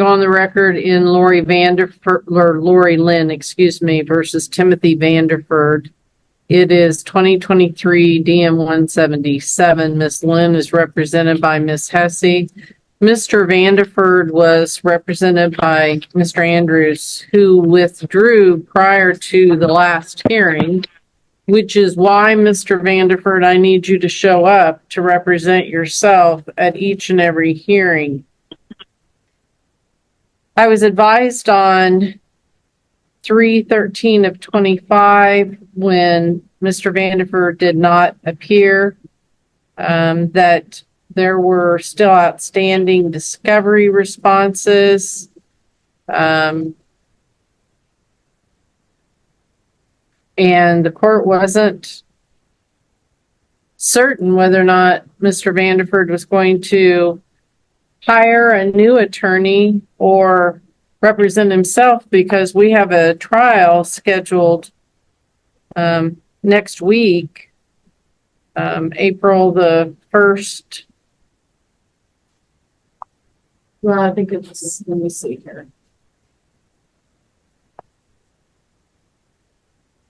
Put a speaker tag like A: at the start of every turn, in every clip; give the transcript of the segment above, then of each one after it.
A: On the record in Lori Lynn, versus Timothy Vanderford. It is 2023 DM 177. Ms. Lynn is represented by Ms. Hesse. Mr. Vanderford was represented by Mr. Andrews, who withdrew prior to the last hearing, which is why, Mr. Vanderford, I need you to show up to represent yourself at each and every hearing. I was advised on 3/13 of 25 when Mr. Vanderford did not appear, that there were still outstanding discovery responses. And the court wasn't certain whether or not Mr. Vanderford was going to hire a new attorney or represent himself, because we have a trial scheduled next week, April the 1st. Well, I think it's, let me see here.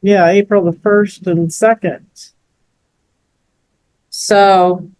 A: Yeah, April the 1st and 2nd. So,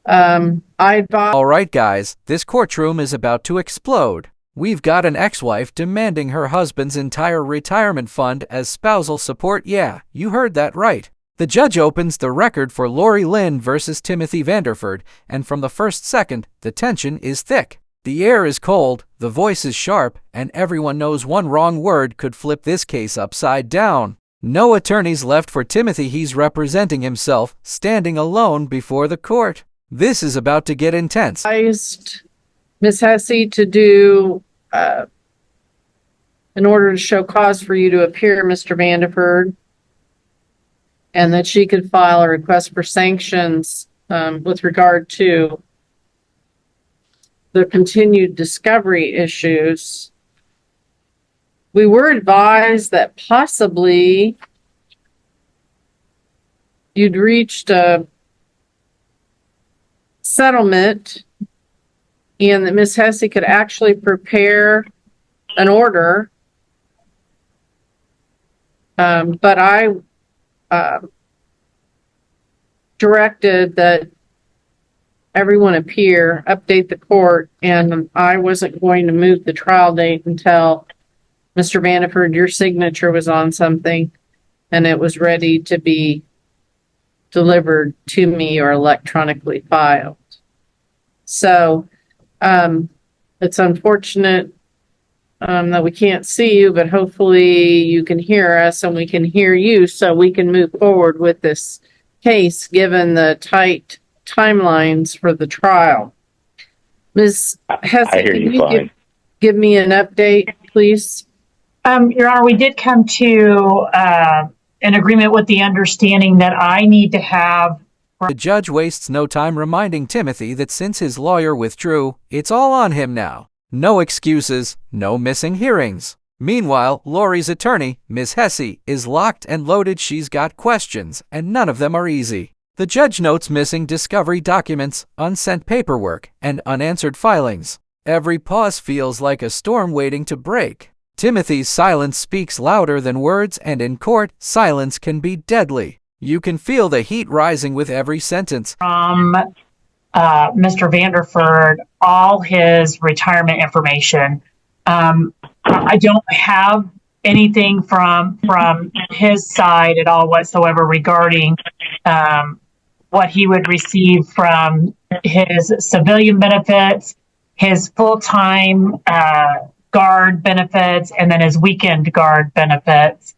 B: all right, guys, this courtroom is about to explode. We've got an ex-wife demanding her husband's entire retirement fund as spousal support. Yeah, you heard that right. The judge opens the record for Lori Lynn versus Timothy Vanderford, and from the first second, the tension is thick. The air is cold, the voice is sharp, and everyone knows one wrong word could flip this case upside down. No attorneys left for Timothy. He's representing himself, standing alone before the court. This is about to get intense.
A: Ms. Hesse to do, in order to show cause for you to appear, Mr. Vanderford, and that she could file a request for sanctions with regard to the continued discovery issues. We were advised that possibly you'd reached a settlement and that Ms. Hesse could actually prepare an order. But I directed that everyone appear, update the court, and I wasn't going to move the trial date until Mr. Vanderford, your signature was on something and it was ready to be delivered to me or electronically filed. So it's unfortunate that we can't see you, but hopefully you can hear us and we can hear you so we can move forward with this case given the tight timelines for the trial. Ms. Hesse, can you give me an update, please?
C: Your Honor, we did come to an agreement with the understanding that I need to have.
B: The judge wastes no time reminding Timothy that since his lawyer withdrew, it's all on him now. No excuses, no missing hearings. Meanwhile, Lori's attorney, Ms. Hesse, is locked and loaded. She's got questions, and none of them are easy. The judge notes missing discovery documents, unsent paperwork, and unanswered filings. Every pause feels like a storm waiting to break. Timothy's silence speaks louder than words, and in court, silence can be deadly. You can feel the heat rising with every sentence.
C: From Mr. Vanderford, all his retirement information. I don't have anything from his side at all whatsoever regarding what he would receive from his civilian benefits, his full-time guard benefits, and then his weekend guard benefits.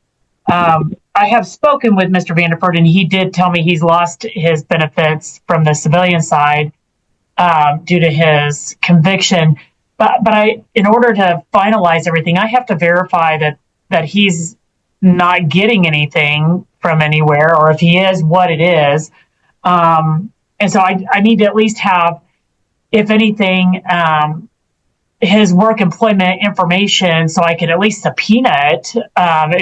C: I have spoken with Mr. Vanderford, and he did tell me he's lost his benefits from the civilian side due to his conviction. But in order to finalize everything, I have to verify that he's not getting anything from anywhere, or if he is, what it is. And so I need to at least have, if anything, his work employment information so I can at least subpoena it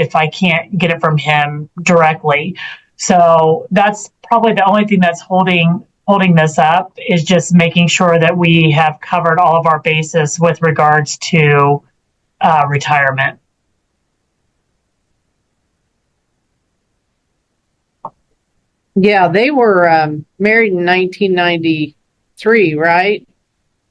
C: if I can't get it from him directly. So that's probably the only thing that's holding holding this up is just making sure that we have covered all of our bases with regards to retirement.
A: Yeah, they were married in 1993, right?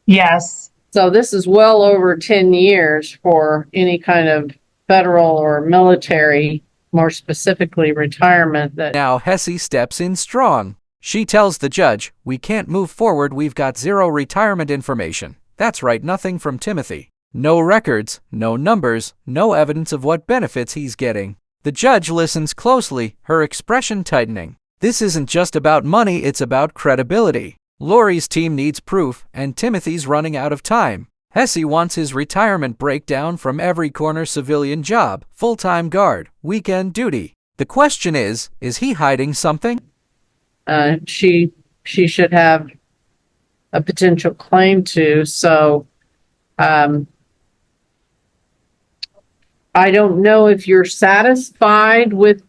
C: Yes.
A: So this is well over 10 years for any kind of federal or military, more specifically retirement. That
B: Now Hesse steps in strong. She tells the judge, "We can't move forward, we've got zero retirement information." That's right, nothing from Timothy. No records, no numbers, no evidence of what benefits he's getting. The judge listens closely, her expression tightening. This isn't just about money, it's about credibility. Lori's team needs proof, and Timothy's running out of time. Hesse wants his retirement breakdown from every corner civilian job, full-time guard, weekend duty. The question is he hiding something?
A: she should have a potential claim to. So I don't know if you're satisfied with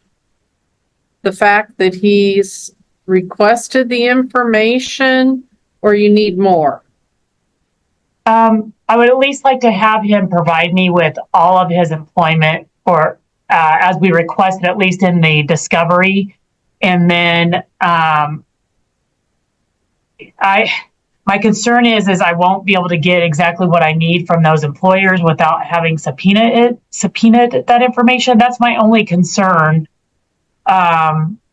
A: the fact that he's requested the information or you need more.
C: I would at least like to have him provide me with all of his employment, or as we requested, at least in the discovery. And then my concern is I won't be able to get exactly what I need from those employers without having subpoenaed that information. That's my only concern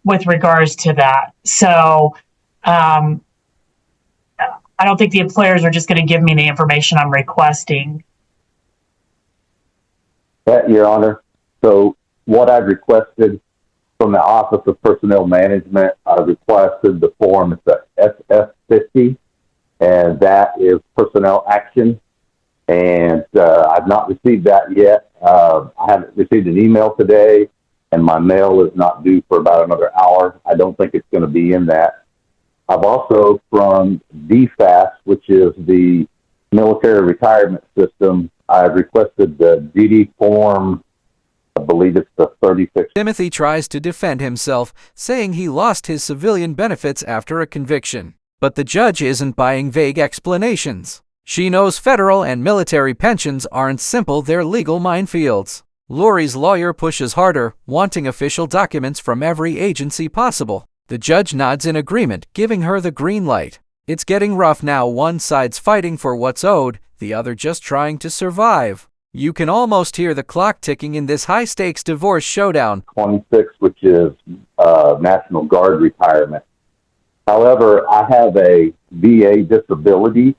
C: with regards to that. So I don't think the employers are just going to give me the information I'm requesting.
D: Your Honor, so what I've requested from the Office of Personnel Management, I've requested the form, it's a SS50, and that is personnel action. And I've not received that yet. I haven't received an email today, and my mail is not due for about another hour. I don't think it's going to be in that. I've also, from DFAS, which is the military retirement system, I've requested the DD form. I believe it's the 36.
B: Timothy tries to defend himself, saying he lost his civilian benefits after a conviction. But the judge isn't buying vague explanations. She knows federal and military pensions aren't simple, they're legal minefields. Lori's lawyer pushes harder, wanting official documents from every agency possible. The judge nods in agreement, giving her the green light. It's getting rough now. One side's fighting for what's owed, the other just trying to survive. You can almost hear the clock ticking in this high-stakes divorce showdown.
D: 26, which is National Guard retirement. However, I have a VA disability,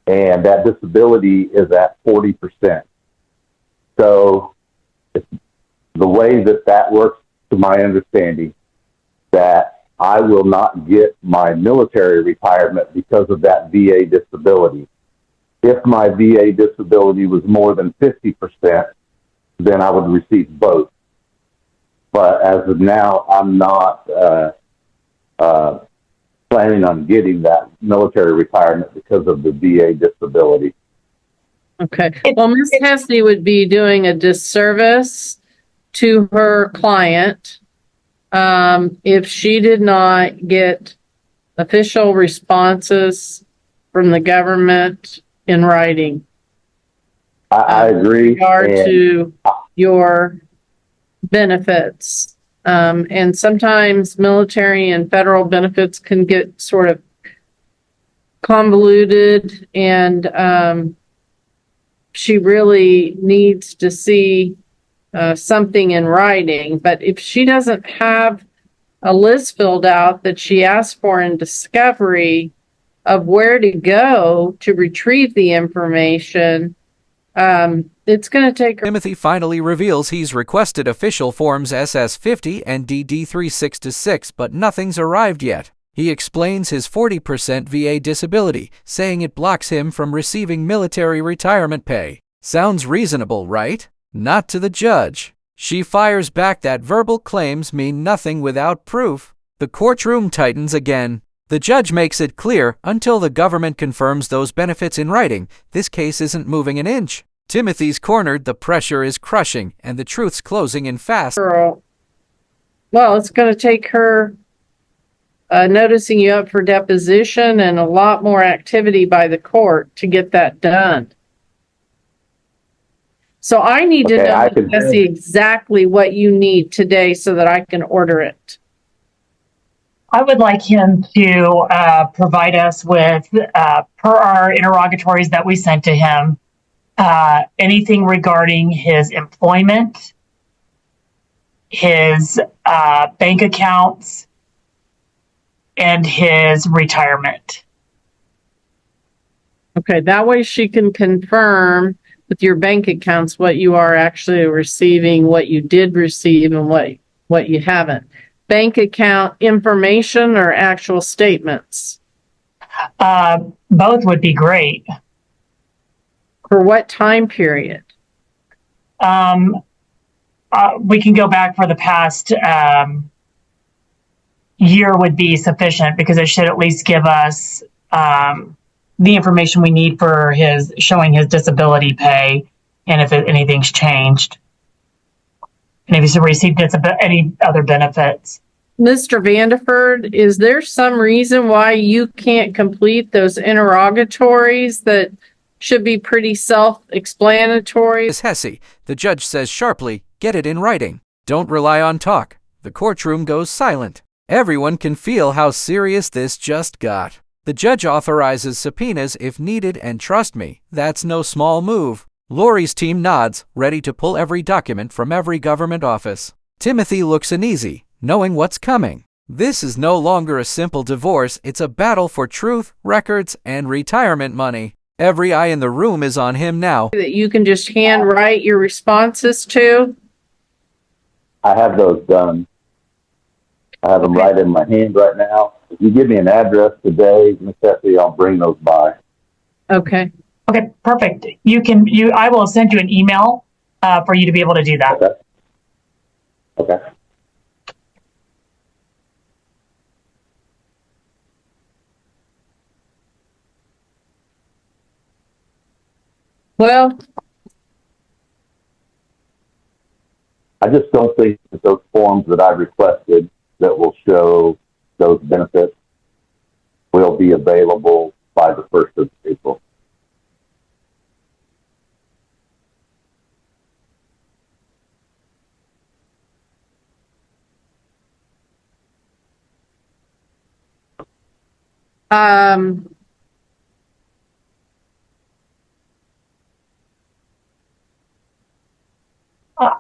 D: and that disability is at 40%. So the way that works, to my understanding, that I will not get my military retirement because of that VA disability. If my VA disability was more than 50%, then I would receive both. But as of now, I'm not planning on getting that military retirement because of the VA disability.
A: Okay. Well, Ms. Hesse would be doing a disservice to her client if she did not get official responses from the government in writing.
D: I agree.
A: With regard to your benefits. And sometimes military and federal benefits can get sort of convoluted, and she really needs to see something in writing. But if she doesn't have a list filled out that she asked for in discovery of where to go to retrieve the information, it's going to take her.
B: Timothy finally reveals he's requested official forms SS50 and DD366, but nothing's arrived yet. He explains his 40% VA disability, saying it blocks him from receiving military retirement pay. Sounds reasonable, right? Not to the judge. She fires back that verbal claims mean nothing without proof. The courtroom tightens again. The judge makes it clear, until the government confirms those benefits in writing, this case isn't moving an inch. Timothy's cornered, the pressure is crushing, and the truth's closing in fast.
A: Well, it's going to take her noticing you up for deposition and a lot more activity by the court to get that done. So I need to
D: Okay,
A: know,
D: I can-
A: Jesse, exactly what you need today so that I can order it.
C: I would like him to provide us with, per our interrogatories that we sent to him, anything regarding his employment, his bank accounts, and his retirement.
A: Okay, that way she can confirm with your bank accounts what you are actually receiving, what you did receive, and what you haven't. Bank account information or actual statements?
C: Both would be great.
A: For what time period?
C: We can go back for the past year would be sufficient because it should at least give us the information we need for his showing his disability pay and if anything's changed and if he's received any other benefits.
A: Mr. Vanderford, is there some reason why you can't complete those interrogatories that should be pretty self-explanatory?
B: Miss Hesse, the judge says sharply, get it in writing. Don't rely on talk. The courtroom goes silent. Everyone can feel how serious this just got. The judge authorizes subpoenas if needed, and trust me, that's no small move. Lori's team nods, ready to pull every document from every government office. Timothy looks uneasy, knowing what's coming. This is no longer a simple divorce, it's a battle for truth, records, and retirement money. Every eye in the room is on him now.
A: That you can just handwrite your responses to?
D: I have those done. I have them
A: Okay.
D: right in my hand right now. If you give me an address today, Ms. Hesse, I'll bring those by.
A: Okay.
C: Okay, perfect. I will send you an email for you to be able to do that.
D: Okay. Okay.
A: Well,
D: I just don't think that those forms that I requested that will show those benefits will be available by the 1st of April.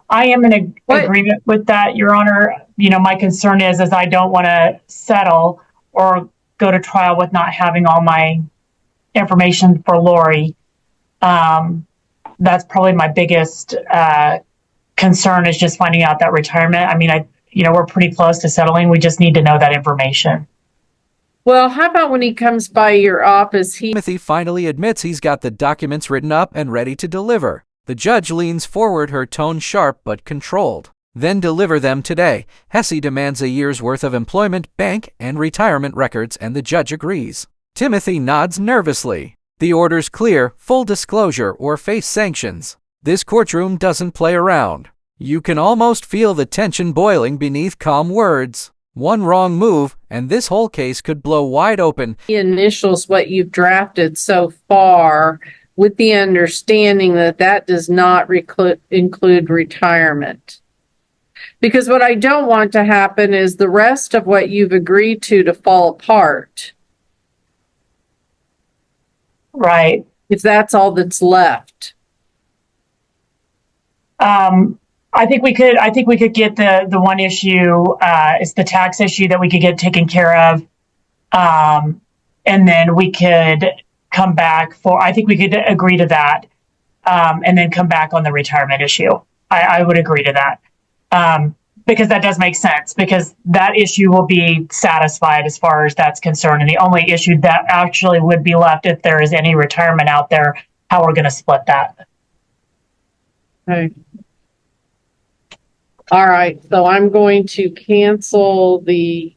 C: I am in
A: What-
C: agreement with that, Your Honor. You know, my concern is I don't want to settle or go to trial with not having all my information for Lori. That's probably my biggest concern is just finding out that retirement. I mean, we're pretty close to settling. We just need to know that information.
A: well, how about when he comes by your office,
B: Timothy finally admits he's got the documents written up and ready to deliver. The judge leans forward, her tone sharp but controlled. Then deliver them today. Hesse demands a year's worth of employment, bank, and retirement records, and the judge agrees. Timothy nods nervously. The order's clear, full disclosure or face sanctions. This courtroom doesn't play around. You can almost feel the tension boiling beneath calm words. One wrong move, and this whole case could blow wide open.
A: he initials what you've drafted so far with the understanding that that does not include retirement. Because what I don't want to happen is the rest of what you've agreed to fall apart,
C: Right.
A: if that's all that's left.
C: I think we could get the one issue, it's the tax issue that we could get taken care of. And then we could come back I think we could agree to that. And then come back on the retirement issue. I would agree to that. Because that does make sense because that issue will be satisfied as far as that's concerned. And the only issue that actually would be left if there is any retirement out there, how we're going to split that.
A: Okay. All right, so I'm going to cancel the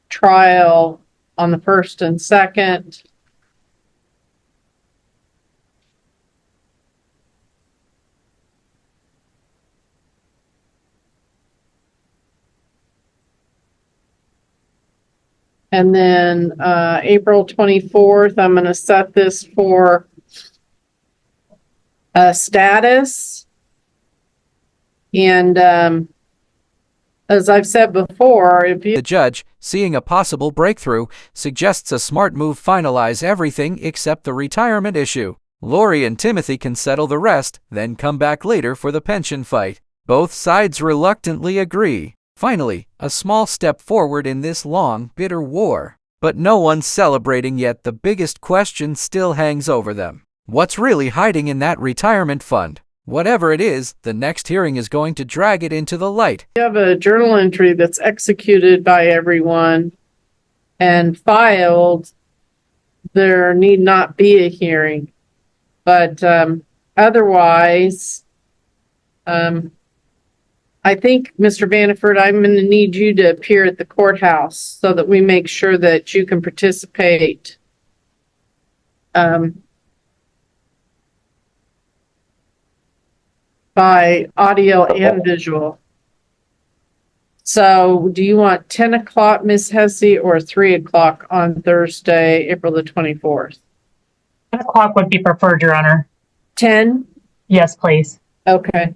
A: trial on the 1st and 2nd. And then, April 24th, I'm going to set this for a status. And, as I've said before, if you
B: The judge, seeing a possible breakthrough, suggests a smart move: finalize everything except the retirement issue. Lori and Timothy can settle the rest, then come back later for the pension fight. Both sides reluctantly agree. Finally, a small step forward in this long, bitter war. But no one's celebrating yet. The biggest question still hangs over them. What's really hiding in that retirement fund? Whatever it is, the next hearing is going to drag it into the light.
A: have a journal entry that's executed by everyone and filed, there need not be a hearing. But otherwise, I think, Mr. Vanderford, I'm going to need you to appear at the courthouse so that we make sure that you can participate. By audio and visual. So do you want 10 o'clock, Ms. Hesse, or 3 o'clock on Thursday, April the 24th?
C: 10 o'clock would be preferred, Your Honor.
A: 10?
C: Yes, please.
A: Okay.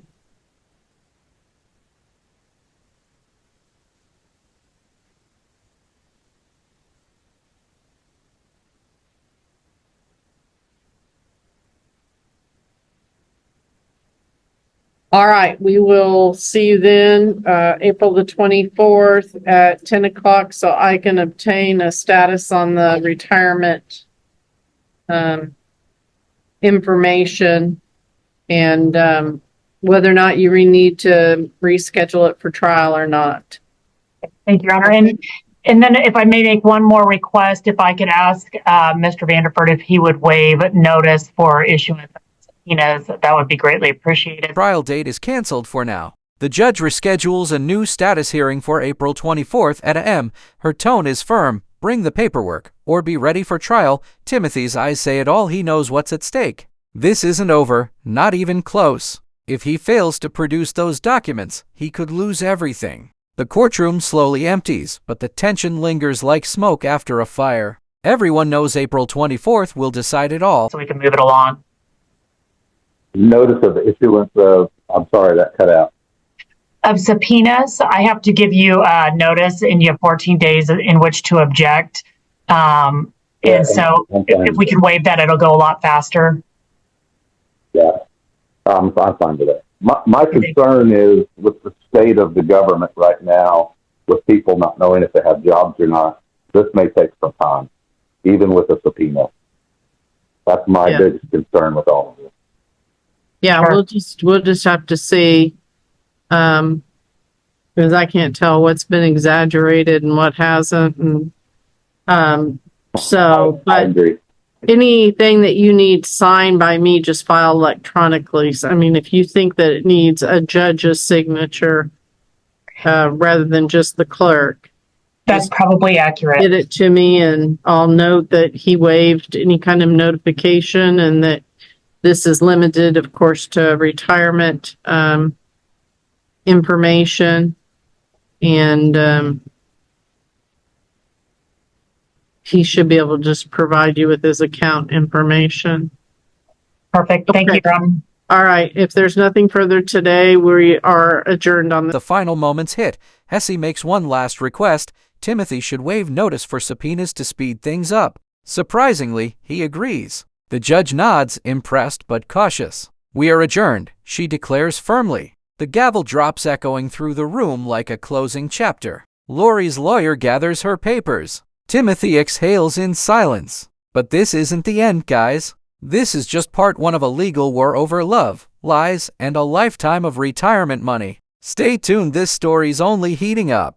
A: All right, we will see you then, April the 24th at 10 o'clock, so I can obtain a status on the retirement information and whether or not you need to reschedule it for trial or not.
C: Thank you, Your Honor. And then if I may make one more request, if I could ask Mr. Vanderford if he would waive notice for issuance of subpoenas, that would be greatly appreciated.
B: Trial date is canceled for now. The judge reschedules a new status hearing for April 24th at a.m. Her tone is firm. Bring the paperwork, or be ready for trial. Timothy's eyes say it all. He knows what's at stake. This isn't over, not even close. If he fails to produce those documents, he could lose everything. The courtroom slowly empties, but the tension lingers like smoke after a fire. Everyone knows April 24th will decide it all.
C: So we can move it along.
D: Notice of issuance of, I'm sorry, that cut out.
C: Of subpoenas, I have to give you notice, and you have 14 days in which to object. And so if we can waive that, it'll go a lot faster.
D: Yeah, I'm fine with that. My concern is with the state of the government right now, with people not knowing if they have jobs or not. This may take some time, even with a subpoena. That's my biggest concern with all of this.
A: Yeah,
C: Sure.
A: we'll just have to see, because I can't tell what's been exaggerated and what hasn't, and
D: I
A: but
D: agree.
A: anything that you need signed by me, just file electronically. So, I mean, if you think that it needs a judge's signature, rather than just the clerk,
C: That's probably accurate.
A: get it to me, and I'll note that he waived any kind of notification, and that this is limited, of course, to retirement information, and he should be able to just provide you with his account information.
C: Perfect. Thank you, Your Honor.
A: All right. If there's nothing further today, we are adjourned on
B: The final moments hit. Hesse makes one last request. Timothy should waive notice for subpoenas to speed things up. Surprisingly, he agrees. The judge nods, impressed but cautious. We are adjourned, she declares firmly. The gavel drops, echoing through the room like a closing chapter. Lori's lawyer gathers her papers. Timothy exhales in silence. But this isn't the end, guys. This is just part one of a legal war over love, lies, and a lifetime of retirement money. Stay tuned, this story's only heating up.